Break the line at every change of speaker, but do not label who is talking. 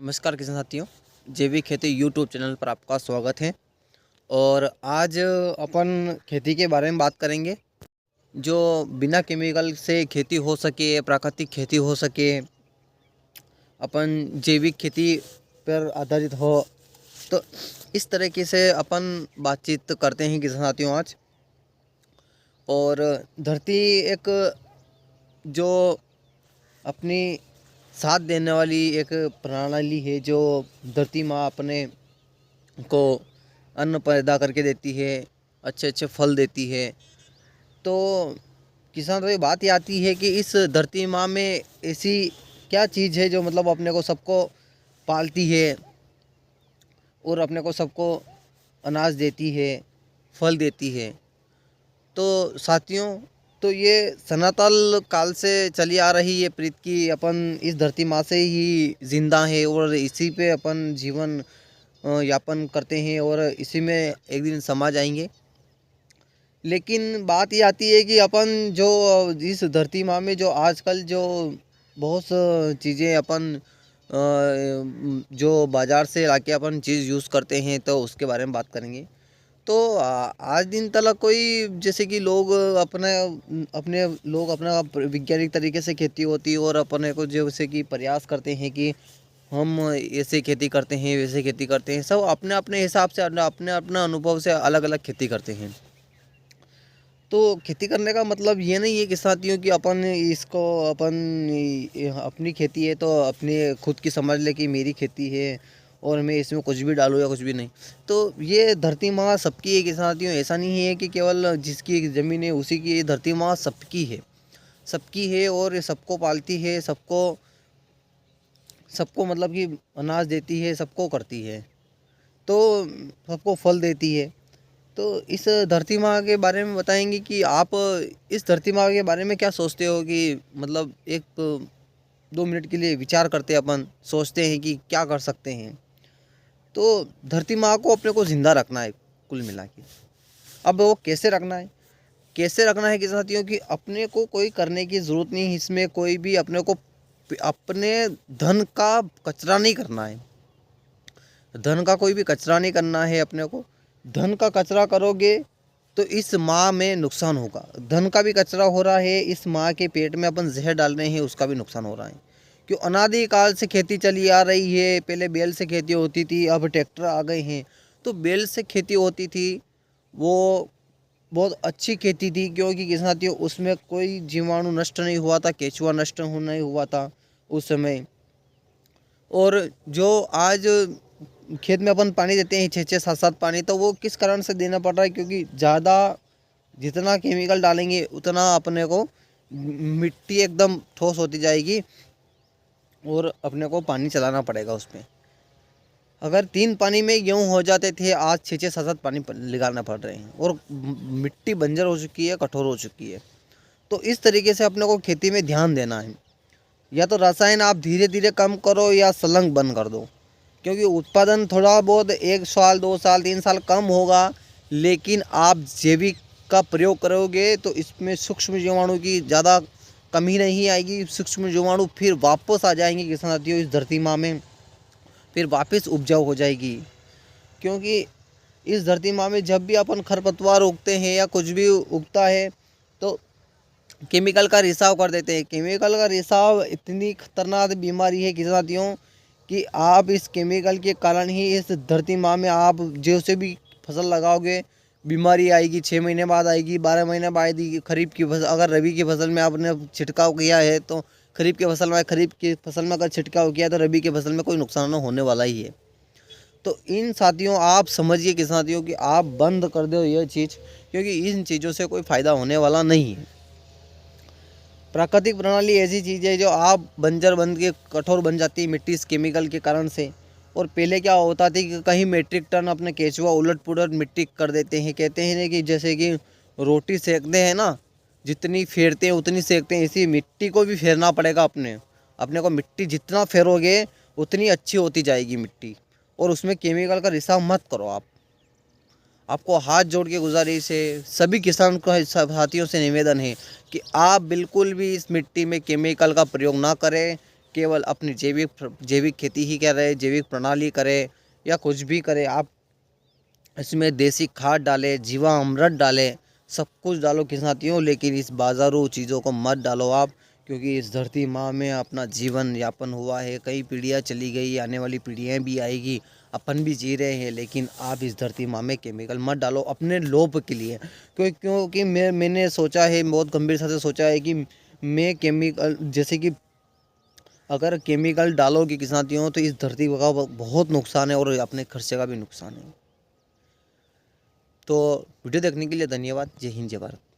नमस्कार किसान साथियों, जैविक खेती यूट्यूब चैनल पर आपका स्वागत है। और आज अपन खेती के बारे में बात करेंगे जो बिना केमिकल से खेती हो सके, प्राकृतिक खेती हो सके, अपन जैविक खेती पर आधारित हो। तो इस तरीके से अपन बातचीत करते हैं किसान साथियों आज। और धरती एक जो अपनी साथ देने वाली एक प्रणाली है, जो धरती माँ अपने को अन्न पैदा करके देती है, अच्छे अच्छे फल देती है। तो किसान, तो ये बात ही आती है कि इस धरती माँ में ऐसी क्या चीज़ है जो मतलब अपने को सबको पालती है और अपने को सबको अनाज देती है, फल देती है। तो साथियों, तो ये सनातन काल से चली आ रही है प्रीत की अपन इस धरती माँ से ही जिंदा है और इसी पे अपन जीवन यापन करते हैं और इसी में एक दिन समा जाएंगे। लेकिन बात ये आती है कि अपन जो इस धरती माँ में जो आजकल जो बहुत चीज़ें अपन जो बाज़ार से लाके अपन चीज़ यूज़ करते हैं, तो उसके बारे में बात करेंगे। तो आज दिन तक कोई जैसे कि लोग अपने अपने लोग अपना वैज्ञानिक तरीके से खेती होती है और अपने को जैसे कि प्रयास करते हैं कि हम ऐसे खेती करते हैं, वैसे खेती करते हैं। सब अपने अपने हिसाब से अपने अपना अनुभव से अलग अलग खेती करते हैं। तो खेती करने का मतलब ये नहीं है कि साथियों कि अपन इसको अपनी खेती है तो अपनी खुद की समझ ले कि मेरी खेती है और मैं इसमें कुछ भी डालूँ या कुछ भी नहीं। तो ये धरती माँ सबकी है कि साथियों, ऐसा नहीं है कि केवल जिसकी ज़मीन है उसी की। ये धरती माँ सबकी है, सबकी है और ये सबको पालती है, सबको सबको मतलब कि अनाज देती है, सबको करती है, तो सबको फल देती है। तो इस धरती माँ के बारे में बताएंगे कि आप इस धरती माँ के बारे में क्या सोचते हो। कि मतलब एक 2 मिनट के लिए विचार करते हैं, अपन सोचते हैं कि क्या कर सकते हैं। तो धरती माँ को अपने को ज़िंदा रखना है कुल मिला के। अब वो कैसे रखना है, कैसे रखना है कि साथियों कि अपने को कोई करने की ज़रूरत नहीं है इसमें। कोई भी अपने को अपने धन का कचरा नहीं करना है, धन का कोई भी कचरा नहीं करना है अपने को। धन का कचरा करोगे तो इस माँ में नुकसान होगा। धन का भी कचरा हो रहा है, इस माँ के पेट में अपन जहर डाल रहे हैं, उसका भी नुकसान हो रहा है। क्यों, अनादिकाल से खेती चली आ रही है। पहले बैल से खेती होती थी, अब ट्रैक्टर आ गए हैं। तो बैल से खेती होती थी, वो बहुत अच्छी खेती थी, क्योंकि किसान थी उसमें कोई जीवाणु नष्ट नहीं हुआ था, केचुआ नष्ट नहीं हुआ था उस समय। और जो आज खेत में अपन पानी देते हैं 6-6 7-7 पानी, तो वो किस कारण से देना पड़ रहा है, क्योंकि ज़्यादा जितना केमिकल डालेंगे उतना अपने को मिट्टी एकदम ठोस होती जाएगी और अपने को पानी चलाना पड़ेगा उसमें। अगर 3 पानी में गेहूँ हो जाते थे, आज 6-6 7-7 पानी लगाना पड़ रहे हैं और मिट्टी बंजर हो चुकी है, कठोर हो चुकी है। तो इस तरीके से अपने को खेती में ध्यान देना है। या तो रसायन आप धीरे धीरे कम करो या सलंग बंद कर दो, क्योंकि उत्पादन थोड़ा बहुत 1 साल 2 साल 3 साल कम होगा। लेकिन आप जैविक का प्रयोग करोगे तो इसमें सूक्ष्म जीवाणु की ज़्यादा कमी नहीं आएगी। सूक्ष्म जीवाणु फिर वापस आ जाएंगे किसान साथियों इस धरती माँ में, फिर वापस उपजाऊ हो जाएगी। क्योंकि इस धरती माँ में जब भी अपन खरपतवार उगते हैं या कुछ भी उगता है तो केमिकल का रिसाव कर देते हैं। केमिकल का रिसाव इतनी खतरनाक बीमारी है किसान साथियों कि आप इस केमिकल के कारण ही इस धरती माँ में आप जैसे भी फसल लगाओगे बीमारी आएगी। 6 महीने बाद आएगी, 12 महीने बाद आएगी। खरीफ की फसल, अगर रबी की फसल में आपने छिड़काव किया है तो खरीफ की फसल में अगर छिड़काव किया तो रबी की फसल में कोई नुकसान होने वाला ही है। तो इन साथियों आप समझिए किसान साथियों कि आप बंद कर दो यह चीज़, क्योंकि इन चीज़ों से कोई फ़ायदा होने वाला नहीं है। प्राकृतिक प्रणाली ऐसी चीज़ है जो आप बंजर बन के कठोर बन जाती है मिट्टी इस केमिकल के कारण से। और पहले क्या होता थी कि कहीं मेट्रिक टन अपने केचुआ उलट पुलट मिट्टी कर देते हैं। कहते हैं ना कि जैसे कि रोटी सेकते हैं ना, जितनी फेरते हैं उतनी सेकते हैं, इसी मिट्टी को भी फेरना पड़ेगा अपने अपने को। मिट्टी जितना फेरोगे उतनी अच्छी होती जाएगी मिट्टी। और उसमें केमिकल का रिसाव मत करो आप। आपको हाथ जोड़ के गुजारिश है, सभी किसान को साथियों से निवेदन है कि आप बिल्कुल भी इस मिट्टी में केमिकल का प्रयोग ना करें। केवल अपनी जैविक खेती ही करें, जैविक प्रणाली करें या कुछ भी करें, आप इसमें देसी खाद डालें, जीवामृत डालें, सब कुछ डालो किसातियों, लेकिन इस बाज़ारू चीज़ों को मत डालो आप, क्योंकि इस धरती माँ में अपना जीवन यापन हुआ है, कई पीढ़ियाँ चली गई, आने वाली पीढ़ियाँ भी आएगी, अपन भी जी रहे हैं, लेकिन आप इस धरती माँ में केमिकल मत डालो अपने लोभ के लिए। क्योंकि मैंने सोचा है, बहुत गंभीरता से सोचा है कि मैं केमिकल जैसे कि अगर केमिकल डालोगे किसातियों तो इस धरती का बहुत नुकसान है और अपने खर्चे का भी नुकसान है। तो वीडियो देखने के लिए धन्यवाद। जय हिंद, जय भारत।